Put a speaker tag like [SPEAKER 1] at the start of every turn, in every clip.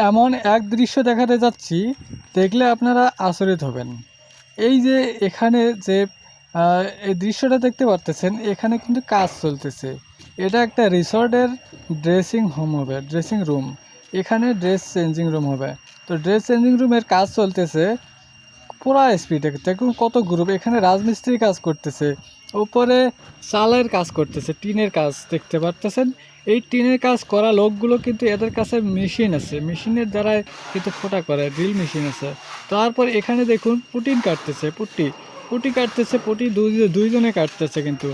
[SPEAKER 1] এমন এক দৃশ্য দেখাতে যাচ্ছি, দেখলে আপনারা আচরিত হবেন। এই যে এখানে যে এই দৃশ্যটা দেখতে পারতেছেন, এখানে কিন্তু কাজ চলতেছে। এটা একটা রিসর্টের ড্রেসিং হোম হবে, ড্রেসিং রুম। এখানে ড্রেস চেঞ্জিং রুম হবে। তো ড্রেস চেঞ্জিং রুমের কাজ চলতেছে পুরা স্পিডে। দেখুন কত গ্রুপ, এখানে রাজমিস্ত্রি কাজ করতেছে, উপরে চালের কাজ করতেছে, টিনের কাজ দেখতে পারতেছেন। এই টিনের কাজ করা লোকগুলো কিন্তু এদের কাছে মেশিন আছে, মেশিনের দ্বারা কিন্তু ফোটা করে, ড্রিল মেশিন আছে। তারপর এখানে দেখুন পুটিন কাটতেছে, পুটি পুটি কাটতেছে, পুটি দুইজনে কাটতেছে, কিন্তু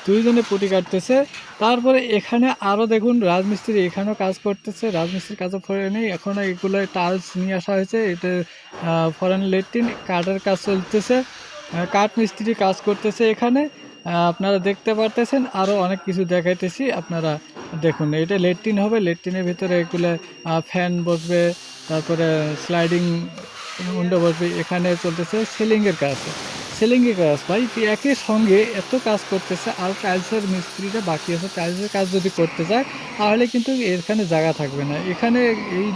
[SPEAKER 1] দুইজনে পুটি কাটতেছে। তারপরে এখানে আরও দেখুন রাজমিস্ত্রি এখানেও কাজ করতেছে, রাজমিস্ত্রির কাজও করে নেই এখনও, এগুলো টাইলস নিয়ে আসা হয়েছে। এটা ফরেন লেট্রিন কাঠের কাজ চলতেছে, কাঠ মিস্ত্রি কাজ করতেছে এখানে। আপনারা দেখতে পারতেছেন, আরও অনেক কিছু দেখাইতেছি, আপনারা দেখুন। এটা লেট্রিন হবে, লেট্রিনের ভিতরে এগুলো ফ্যান বসবে, তারপরে স্লাইডিং উইন্ডো বসবে। এখানে চলতেছে সিলিংয়ের কাজ, সিলিংয়ের কাজ। ভাই একই সঙ্গে এত কাজ করতেছে, আর টাইলসের মিস্ত্রিটা বাকি আছে। টাইলসের কাজ যদি করতে যায় তাহলে কিন্তু এখানে জায়গা থাকবে না। এখানে এই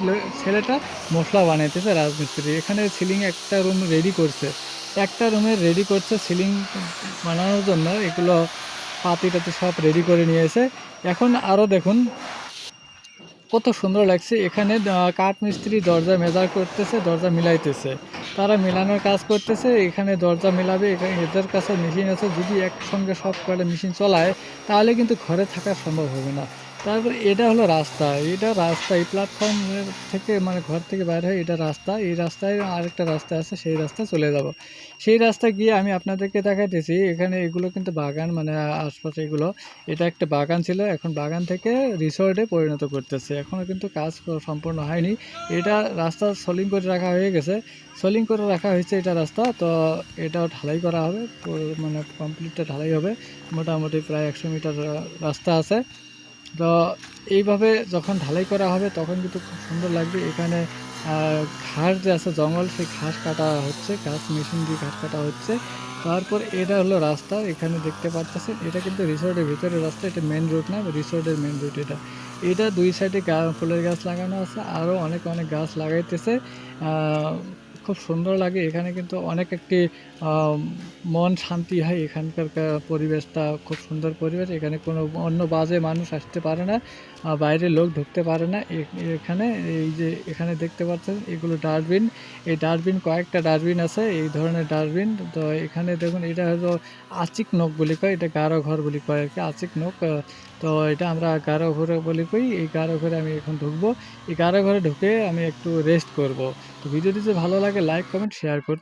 [SPEAKER 1] ছেলেটা মশলা বানাইতেছে রাজমিস্ত্রি, এখানে সিলিং একটা রুম রেডি করছে, একটা রুমে রেডি করছে সিলিং বানানোর জন্য। এগুলো পাতি টাতি সব রেডি করে নিয়েছে। এখন আরও দেখুন কত সুন্দর লাগছে। এখানে কাঠ মিস্ত্রি দরজা মেজার করতেছে, দরজা মিলাইতেছে, তারা মেলানোর কাজ করতেছে। এখানে দরজা মেলাবে, এখানে এদের কাছে মেশিন আছে। যদি একসঙ্গে সব কটা মেশিন চলায় তাহলে কিন্তু ঘরে থাকা সম্ভব হবে না। তারপর এটা হলো রাস্তা, এটা রাস্তা এই প্ল্যাটফর্মের থেকে, মানে ঘর থেকে বাইরে হয় এটা রাস্তা। এই রাস্তায় আরেকটা রাস্তা আছে, সেই রাস্তায় চলে যাব। সেই রাস্তা গিয়ে আমি আপনাদেরকে দেখাইতেছি। এখানে এগুলো কিন্তু বাগান, মানে আশপাশে এগুলো, এটা একটা বাগান ছিল, এখন বাগান থেকে রিসর্টে পরিণত করতেছে। এখনও কিন্তু কাজ সম্পূর্ণ হয়নি। এটা রাস্তা সলিং করে রাখা হয়ে গেছে, সলিং করে রাখা হয়েছে এটা রাস্তা। তো এটাও ঢালাই করা হবে, মানে কমপ্লিটটা ঢালাই হবে। মোটামুটি প্রায় 100 মিটার রাস্তা আছে। তো এইভাবে যখন ঢালাই করা হবে তখন কিন্তু খুব সুন্দর লাগবে। এখানে ঘাস যে আছে, জঙ্গল, সেই ঘাস কাটা হচ্ছে, ঘাস মেশিন দিয়ে ঘাস কাটা হচ্ছে। তারপর এটা হলো রাস্তা, এখানে দেখতে পাচ্ছেন। এটা কিন্তু রিসোর্টের ভিতরে রাস্তা, এটা মেন রোড না, রিসোর্টের মেন রোড এটা। এটা দুই সাইডে ফুলের গাছ লাগানো আছে, আরও অনেক অনেক গাছ লাগাইতেছে। খুব সুন্দর লাগে এখানে, কিন্তু অনেক একটি মন শান্তি হয়। এখানকার পরিবেশটা খুব সুন্দর পরিবেশ। এখানে কোনো অন্য বাজে মানুষ আসতে পারে না, বাইরের লোক ঢুকতে পারে না এখানে। এই যে এখানে দেখতে পাচ্ছেন এগুলো ডাস্টবিন, এই ডাস্টবিন কয়েকটা ডাস্টবিন আছে, এই ধরনের ডাস্টবিন। তো এখানে দেখুন এটা হলো আচিক নখ বলি কয়, এটা গারো ঘর বলি কয় আর কি, আচিক নখ। তো এটা আমরা গারো ঘরে বলি কই। এই গারো ঘরে আমি এখন ঢুকবো, এই গারো ঘরে ঢুকে আমি একটু রেস্ট করব। তো ভিডিওটি যদি ভালো লাগে লাইক কমেন্ট শেয়ার করতে